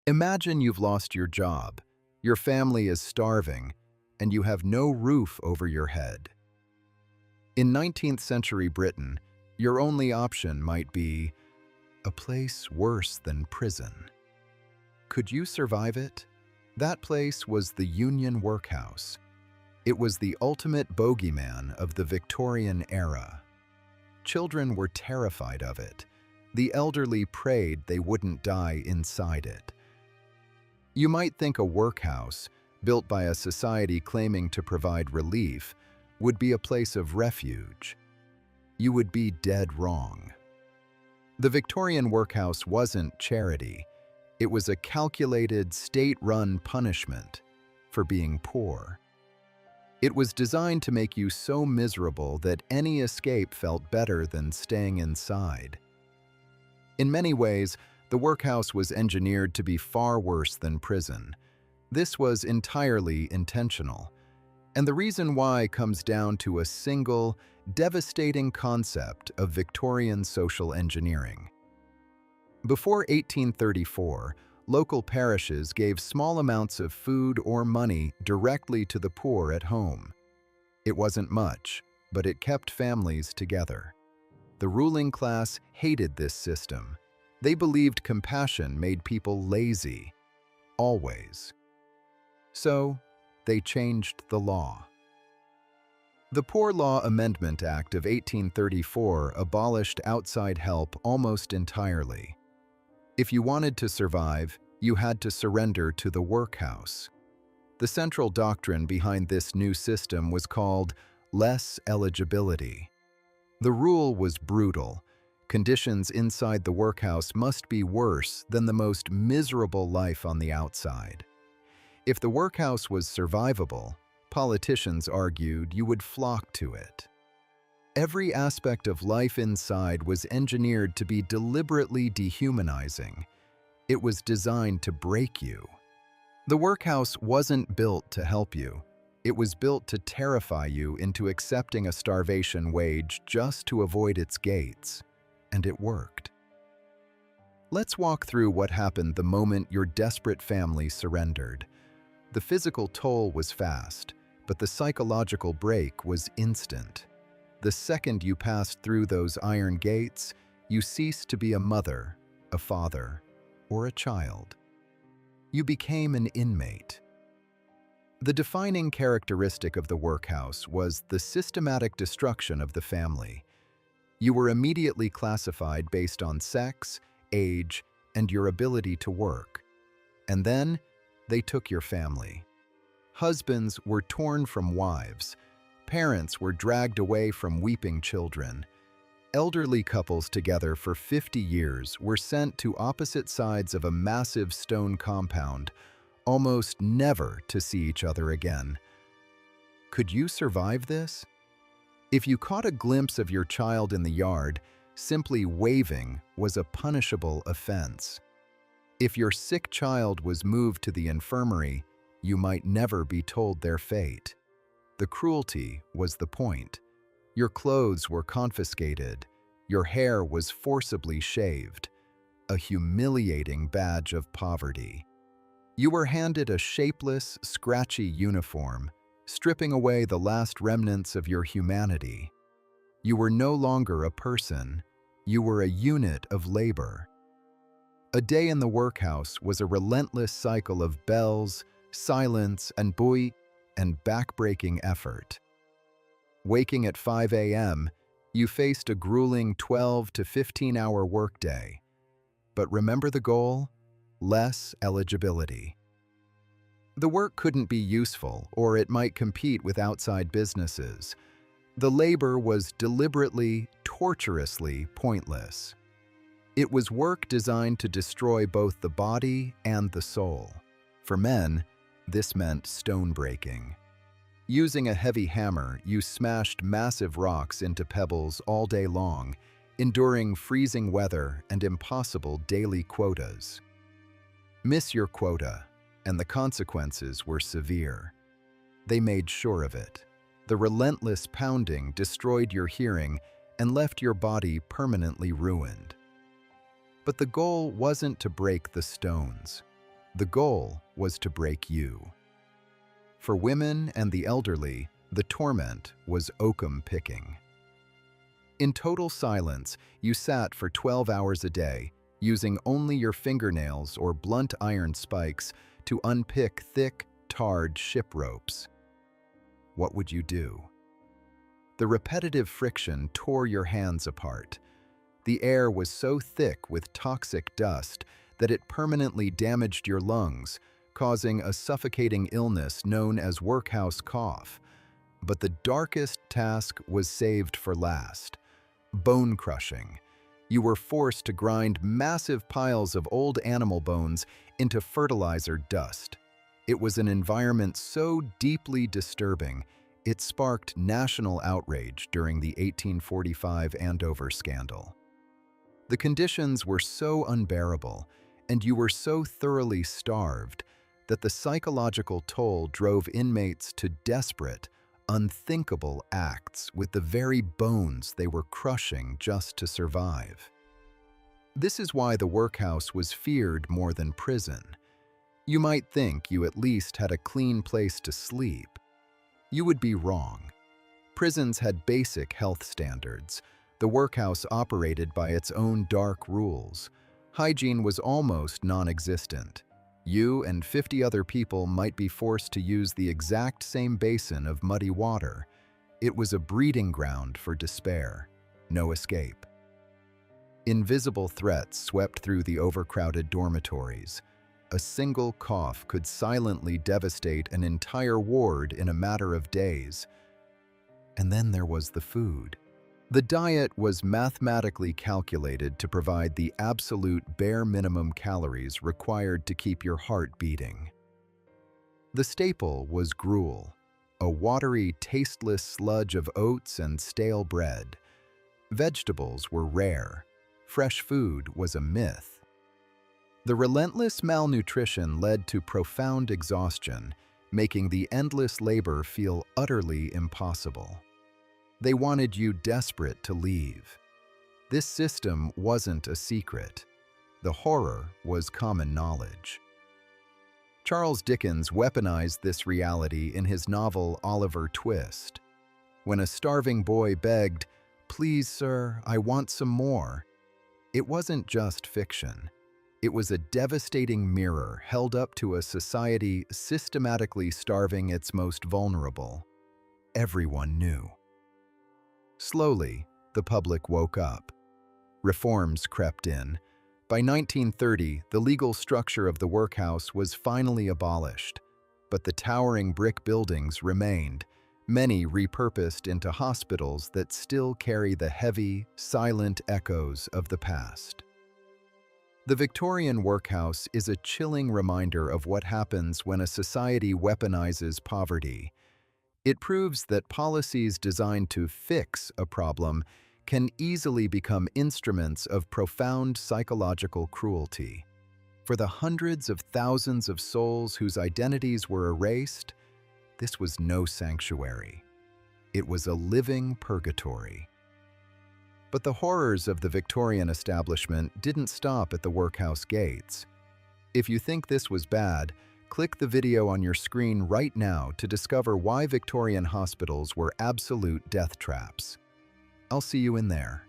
Imagine you've lost your job, your family is starving, and you have no roof over your head. In 19th century Britain, your only option might be a place worse than prison. Could you survive it? That place was the Union Workhouse. It was the ultimate bogeyman of the Victorian era. Children were terrified of it. The elderly prayed they wouldn't die inside it. You might think a workhouse, built by a society claiming to provide relief, would be a place of refuge. You would be dead wrong. The Victorian workhouse wasn't charity. It was a calculated, state-run punishment for being poor. It was designed to make you so miserable that any escape felt better than staying inside. In many ways, the workhouse was engineered to be far worse than prison. This was entirely intentional, and the reason why comes down to a single, devastating concept of Victorian social engineering. Before 1834, local parishes gave small amounts of food or money directly to the poor at home. It wasn't much, but it kept families together. The ruling class hated this system. They believed compassion made people lazy, always. So, they changed the law. The Poor Law Amendment Act of 1834 abolished outside help almost entirely. If you wanted to survive, you had to surrender to the workhouse. The central doctrine behind this new system was called less eligibility. The rule was brutal. Conditions inside the workhouse must be worse than the most miserable life on the outside. If the workhouse was survivable, politicians argued you would flock to it. Every aspect of life inside was engineered to be deliberately dehumanizing. It was designed to break you. The workhouse wasn't built to help you. It was built to terrify you into accepting a starvation wage just to avoid its gates. And it worked. Let's walk through what happened the moment your desperate family surrendered. The physical toll was fast, but the psychological break was instant. The second you passed through those iron gates, you ceased to be a mother, a father, or a child. You became an inmate. The defining characteristic of the workhouse was the systematic destruction of the family. You were immediately classified based on sex, age, and your ability to work. And then, they took your family. Husbands were torn from wives. Parents were dragged away from weeping children. Elderly couples together for 50 years were sent to opposite sides of a massive stone compound, almost never to see each other again. Could you survive this? If you caught a glimpse of your child in the yard, simply waving was a punishable offense. If your sick child was moved to the infirmary, you might never be told their fate. The cruelty was the point. Your clothes were confiscated. Your hair was forcibly shaved. A humiliating badge of poverty. You were handed a shapeless, scratchy uniform, stripping away the last remnants of your humanity. You were no longer a person. You were a unit of labor. A day in the workhouse was a relentless cycle of bells, silence, and back-breaking effort. Waking at 5 a.m., you faced a grueling 12 to 15-hour workday. But remember the goal? Less eligibility. The work couldn't be useful, or it might compete with outside businesses. The labor was deliberately, torturously pointless. It was work designed to destroy both the body and the soul. For men, this meant stone breaking. Using a heavy hammer, you smashed massive rocks into pebbles all day long, enduring freezing weather and impossible daily quotas. Miss your quota, and the consequences were severe. They made sure of it. The relentless pounding destroyed your hearing and left your body permanently ruined. But the goal wasn't to break the stones. The goal was to break you. For women and the elderly, the torment was oakum picking. In total silence, you sat for 12 hours a day, using only your fingernails or blunt iron spikes to unpick thick, tarred ship ropes. What would you do? The repetitive friction tore your hands apart. The air was so thick with toxic dust that it permanently damaged your lungs, causing a suffocating illness known as workhouse cough. But the darkest task was saved for last: bone crushing. You were forced to grind massive piles of old animal bones into fertilizer dust. It was an environment so deeply disturbing, it sparked national outrage during the 1845 Andover scandal. The conditions were so unbearable, and you were so thoroughly starved, that the psychological toll drove inmates to desperate, unthinkable acts with the very bones they were crushing just to survive. This is why the workhouse was feared more than prison. You might think you at least had a clean place to sleep. You would be wrong. Prisons had basic health standards. The workhouse operated by its own dark rules. Hygiene was almost non-existent. You and 50 other people might be forced to use the exact same basin of muddy water. It was a breeding ground for despair. No escape. Invisible threats swept through the overcrowded dormitories. A single cough could silently devastate an entire ward in a matter of days. And then there was the food. The diet was mathematically calculated to provide the absolute bare minimum calories required to keep your heart beating. The staple was gruel, a watery, tasteless sludge of oats and stale bread. Vegetables were rare. Fresh food was a myth. The relentless malnutrition led to profound exhaustion, making the endless labor feel utterly impossible. They wanted you desperate to leave. This system wasn't a secret. The horror was common knowledge. Charles Dickens weaponized this reality in his novel Oliver Twist. When a starving boy begged, "Please, sir, I want some more," it wasn't just fiction. It was a devastating mirror held up to a society systematically starving its most vulnerable. Everyone knew. Slowly, the public woke up. Reforms crept in. By 1930, the legal structure of the workhouse was finally abolished, but the towering brick buildings remained, many repurposed into hospitals that still carry the heavy, silent echoes of the past. The Victorian workhouse is a chilling reminder of what happens when a society weaponizes poverty. It proves that policies designed to fix a problem can easily become instruments of profound psychological cruelty. For the hundreds of thousands of souls whose identities were erased, this was no sanctuary. It was a living purgatory. But the horrors of the Victorian establishment didn't stop at the workhouse gates. If you think this was bad, click the video on your screen right now to discover why Victorian hospitals were absolute death traps. I'll see you in there.